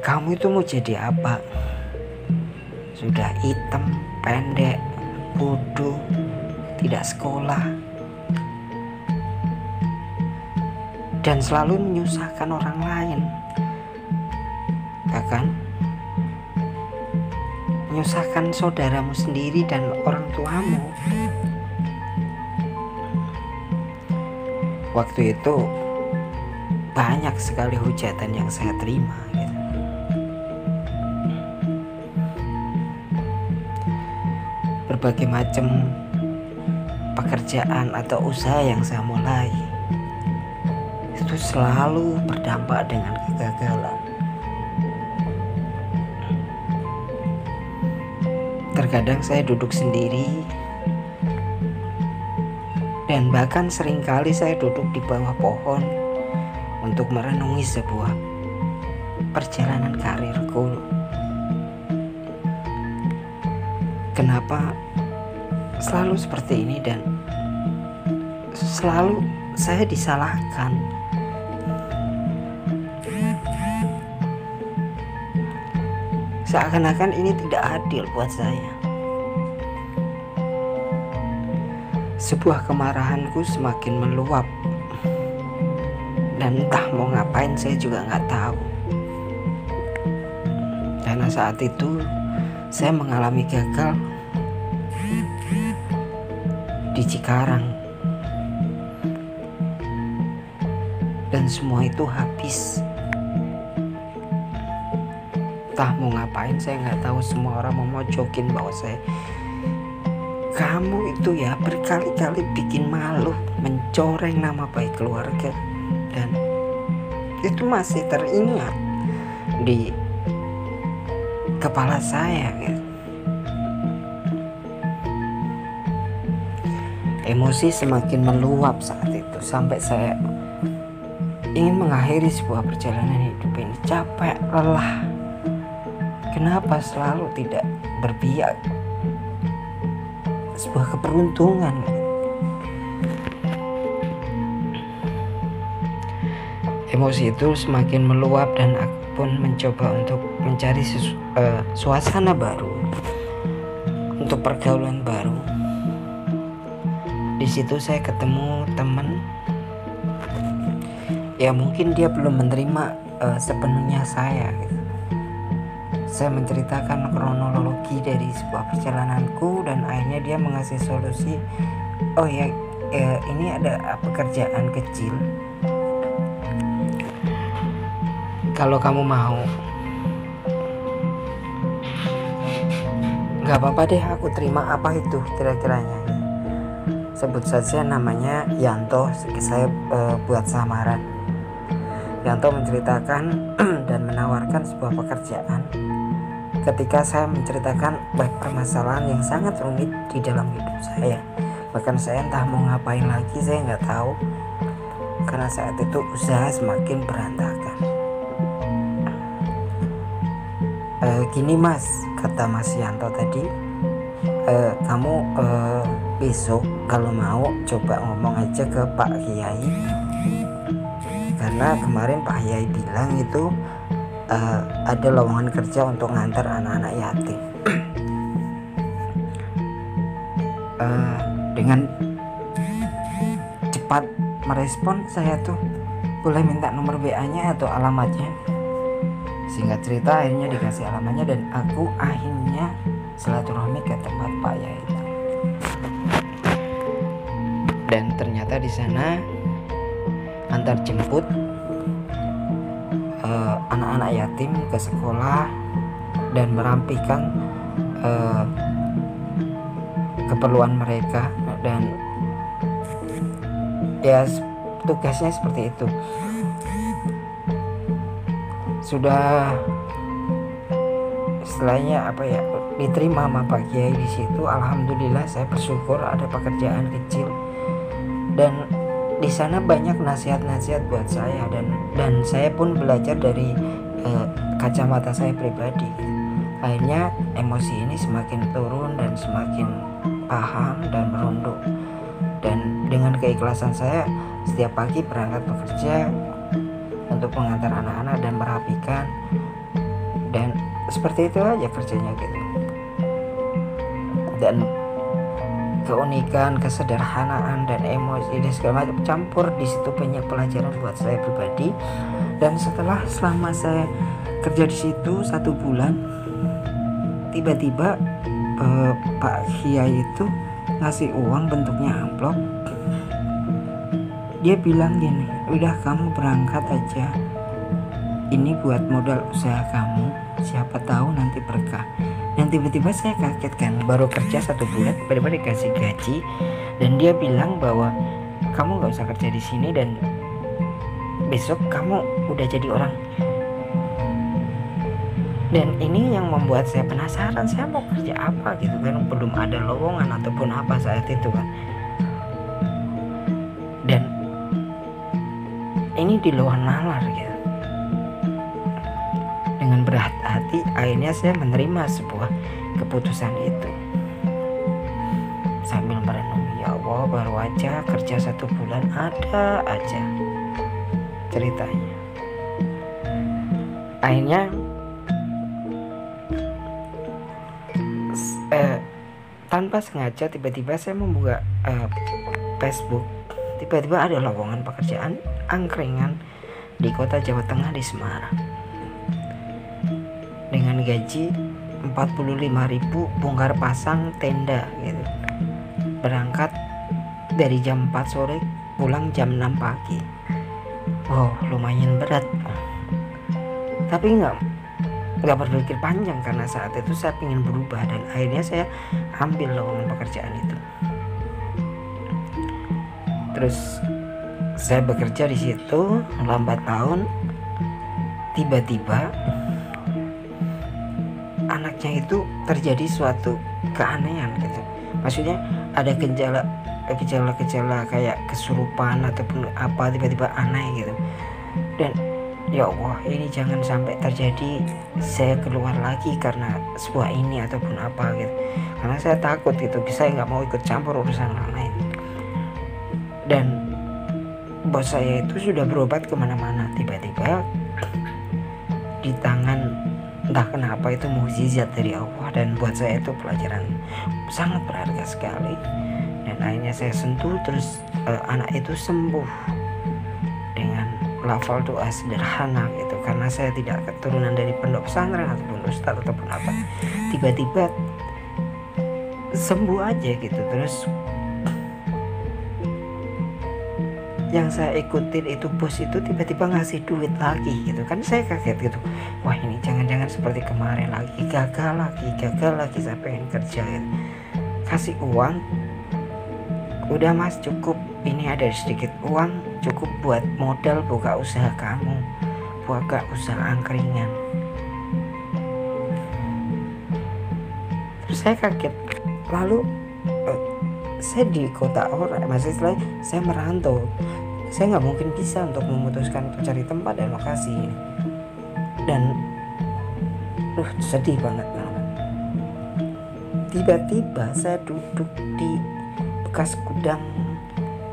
Kamu itu mau jadi apa? Sudah hitam, pendek, bodoh, tidak sekolah, dan selalu menyusahkan orang lain, bahkan menyusahkan saudaramu sendiri dan orang tuamu. Waktu itu banyak sekali hujatan yang saya terima gitu. Berbagai macam pekerjaan atau usaha yang saya mulai itu selalu berdampak dengan kegagalan. Terkadang saya duduk sendiri, dan bahkan seringkali saya duduk di bawah pohon untuk merenungi sebuah perjalanan karirku. Kenapa selalu seperti ini dan selalu saya disalahkan? Seakan-akan ini tidak adil buat saya. Sebuah kemarahanku semakin meluap, dan entah mau ngapain saya juga nggak tahu. Karena saat itu saya mengalami gagal di Cikarang, dan semua itu habis. Entah mau ngapain saya nggak tahu. Semua orang memojokin bahwa kamu itu ya berkali-kali bikin malu, mencoreng nama baik keluarga, dan itu masih teringat di kepala saya gitu. Emosi semakin meluap saat itu sampai saya ingin mengakhiri sebuah perjalanan hidup ini. Capek, lelah. Kenapa selalu tidak berpihak? Sebuah keberuntungan. Emosi itu semakin meluap dan aku pun mencoba untuk mencari suasana baru, untuk pergaulan baru. Di situ saya ketemu teman, ya mungkin dia belum menerima sepenuhnya saya gitu. Saya menceritakan kronologi dari sebuah perjalananku, dan akhirnya dia mengasih solusi. Oh ya, ini ada pekerjaan kecil, kalau kamu mau. Gak apa-apa deh, aku terima. Apa itu kira-kiranya? Sebut saja namanya Yanto. Saya buat samaran. Yanto menceritakan dan menawarkan sebuah pekerjaan ketika saya menceritakan permasalahan yang sangat rumit di dalam hidup saya. Bahkan saya entah mau ngapain lagi, saya nggak tahu, karena saat itu usaha semakin berantakan. Gini mas, kata Mas Yanto tadi, kamu besok kalau mau coba ngomong aja ke Pak Kiai, karena kemarin Pak Kiai bilang itu ada lowongan kerja untuk ngantar anak-anak yatim. Dengan cepat merespon, saya tuh boleh minta nomor WA-nya atau alamatnya. Singkat cerita akhirnya dikasih alamatnya, dan aku akhirnya silaturahmi ke tempat Pak Yai itu. Dan ternyata di sana antar jemput anak-anak yatim ke sekolah dan merapikan keperluan mereka, dan ya tugasnya seperti itu. Sudah istilahnya diterima sama Pak Kiai di situ. Alhamdulillah saya bersyukur ada pekerjaan kecil, dan di sana banyak nasihat-nasihat buat saya, dan saya pun belajar dari kacamata saya pribadi. Akhirnya emosi ini semakin turun dan semakin paham dan merunduk, dan dengan keikhlasan saya setiap pagi berangkat bekerja untuk mengantar anak-anak dan merapikan Dan seperti itu aja kerjanya gitu. Dan keunikan, kesederhanaan dan emosi dan segala macam campur di situ, banyak pelajaran buat saya pribadi. Dan selama saya kerja di situ 1 bulan, tiba-tiba Pak Kiai itu ngasih uang bentuknya amplop. Dia bilang gini, udah kamu berangkat aja, ini buat modal usaha kamu, siapa tahu nanti berkah. Dan tiba-tiba saya kaget kan, baru kerja 1 bulan tiba-tiba dikasih gaji. Dan dia bilang bahwa kamu gak usah kerja di sini dan besok kamu udah jadi orang. Dan ini yang membuat saya penasaran, saya mau kerja apa gitu kan, belum ada lowongan ataupun apa saat itu kan. Dan ini di luar nalar gitu. Dengan berat hati akhirnya saya menerima sebuah keputusan itu, sambil merenung, ya Allah, baru aja kerja 1 bulan ada aja ceritanya. Akhirnya tanpa sengaja tiba-tiba saya membuka Facebook, tiba-tiba ada lowongan pekerjaan angkringan di kota Jawa Tengah di Semarang dengan gaji 45.000, bongkar pasang tenda gitu. Berangkat dari jam 4 sore, pulang jam 6 pagi. Wow, lumayan berat. Tapi nggak berpikir panjang karena saat itu saya ingin berubah, dan akhirnya saya ambil lowongan pekerjaan itu. Terus saya bekerja di situ lambat tahun, tiba-tiba anaknya itu terjadi suatu keanehan gitu. Maksudnya ada gejala kayak kesurupan ataupun apa, tiba-tiba aneh gitu. Dan ya Allah, ini jangan sampai terjadi saya keluar lagi karena sebuah ini ataupun apa gitu. Karena saya takut gitu, saya nggak mau ikut campur urusan orang lain. Dan bos saya itu sudah berobat kemana-mana, tiba-tiba di tangan, entah kenapa itu mukjizat dari Allah, dan buat saya itu pelajaran sangat berharga sekali. Dan akhirnya saya sentuh, terus anak itu sembuh dengan lafal doa sederhana gitu, karena saya tidak keturunan dari pondok pesantren ataupun ustadz ataupun apa. Tiba-tiba sembuh aja gitu. Terus yang saya ikutin itu bos itu tiba-tiba ngasih duit lagi gitu kan. Saya kaget gitu, wah ini jangan-jangan seperti kemarin lagi, gagal lagi saya pengen kerja gitu. Kasih uang, udah mas cukup, ini ada sedikit uang, cukup buat modal buka usaha kamu, buka usaha angkringan. Terus saya kaget. Lalu saya di kota orang, maksudnya saya merantau, saya nggak mungkin bisa untuk memutuskan untuk cari tempat dan lokasi. Dan sedih banget. Tiba-tiba saya duduk di bekas gudang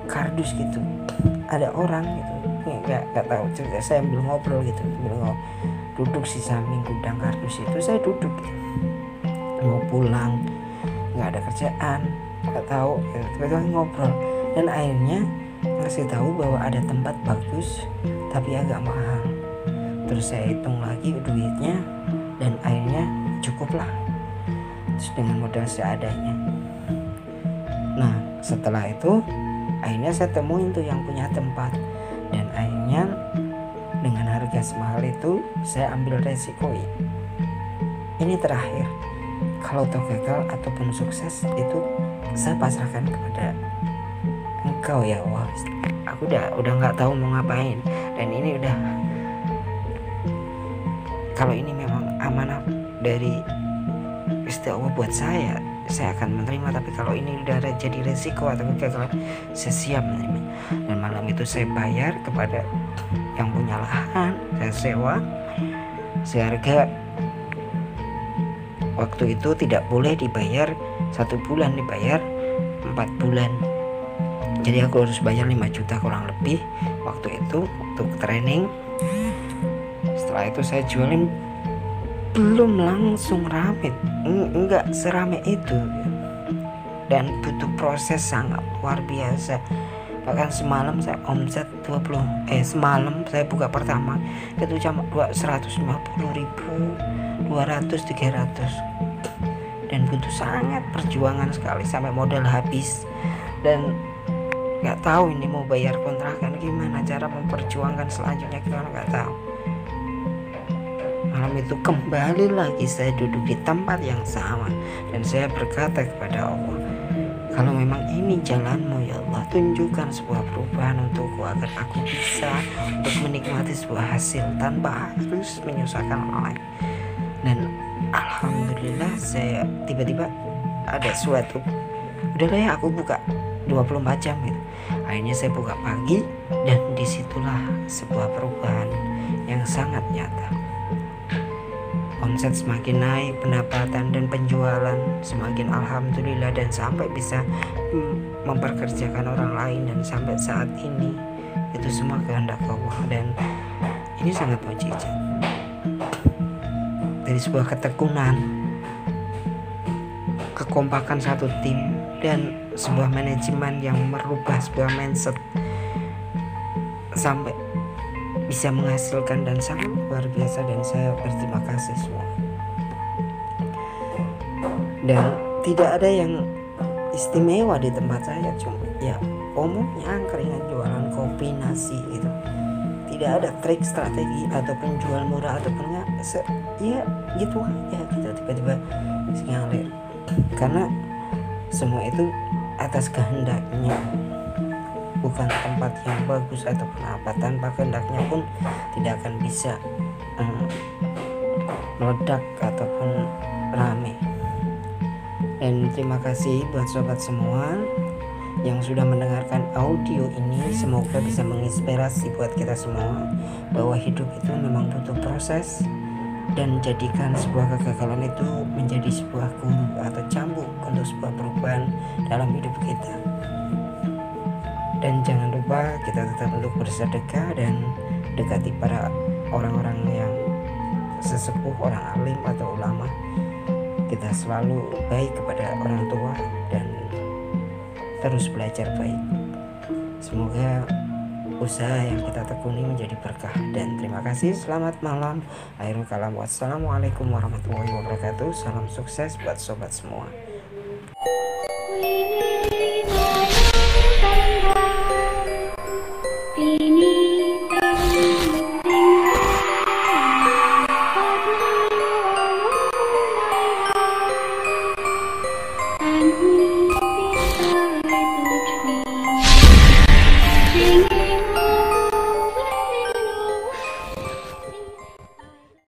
kardus gitu, ada orang gitu, nggak tahu cerita, saya ambil ngobrol gitu, duduk di samping gudang kardus itu. Saya duduk gitu, mau pulang, nggak ada kerjaan, nggak tahu, tiba-tiba ngobrol. Dan akhirnya ngasih tahu bahwa ada tempat bagus tapi agak mahal. Terus saya hitung lagi duitnya, dan akhirnya cukuplah. Terus dengan modal seadanya. Nah setelah itu akhirnya saya temuin tuh yang punya tempat, dan akhirnya dengan harga semahal itu saya ambil resiko. Ini terakhir, kalau toh gagal ataupun sukses itu saya pasrahkan kepada Engkau ya Allah. Aku udah nggak tahu mau ngapain, dan ini udah, kalau ini memang amanah dari Gusti Allah buat saya akan menerima. Tapi kalau ini udah jadi resiko atau gagal, saya siap menerima. Dan malam itu saya bayar kepada yang punya lahan, saya sewa seharga, waktu itu tidak boleh dibayar 1 bulan, dibayar 4 bulan. Jadi aku harus bayar 5 juta kurang lebih waktu itu untuk training. Setelah itu saya jualin belum langsung rame, enggak serame itu, dan butuh proses sangat luar biasa. Bahkan semalam saya omset 20, semalam saya buka pertama itu cuma 150.000, 200, 300, dan butuh sangat perjuangan sekali sampai modal habis, dan nggak tahu ini mau bayar kontrakan gimana, cara memperjuangkan selanjutnya gimana nggak tahu. Malam itu kembali lagi saya duduk di tempat yang sama dan saya berkata kepada Allah, kalau memang ini jalanmu ya Allah, tunjukkan sebuah perubahan untukku agar aku bisa untuk menikmati sebuah hasil tanpa harus menyusahkan orang lain. Dan alhamdulillah saya tiba-tiba ada suatu, udahlah ya aku buka 24 jam gitu. Akhirnya saya buka pagi dan disitulah sebuah perubahan yang sangat nyata. Omset semakin naik, pendapatan dan penjualan semakin alhamdulillah, dan sampai bisa memperkerjakan orang lain, dan sampai saat ini itu semua kehendak Allah, dan ini sangat mujizat dari sebuah ketekunan, kekompakan satu tim, dan sebuah manajemen yang merubah sebuah mindset sampai bisa menghasilkan dan sangat luar biasa. Dan saya berterima kasih semua, dan tidak ada yang istimewa di tempat saya, cuma ya umumnya angkringan, jualan kopi, nasi gitu. Tidak ada trik, strategi ataupun jual murah ataupun ya gitu aja gitu, tiba-tiba ngalir, karena semua itu atas kehendaknya, bukan tempat yang bagus ataupun apa. Tanpa kehendaknya pun tidak akan bisa meledak ataupun rame. Dan terima kasih buat sobat semua yang sudah mendengarkan audio ini. Semoga bisa menginspirasi buat kita semua bahwa hidup itu memang butuh proses, dan jadikan sebuah kegagalan itu menjadi sebuah guru atau cambuk untuk sebuah perubahan dalam hidup kita. Dan jangan lupa kita tetap untuk bersedekah dan dekati para orang-orang yang sesepuh, orang alim atau ulama. Kita selalu baik kepada orang tua dan terus belajar baik. Semoga usaha yang kita tekuni menjadi berkah, dan terima kasih. Selamat malam. Akhirul kalam, wassalamualaikum warahmatullahi wabarakatuh. Salam sukses buat sobat semua. Ini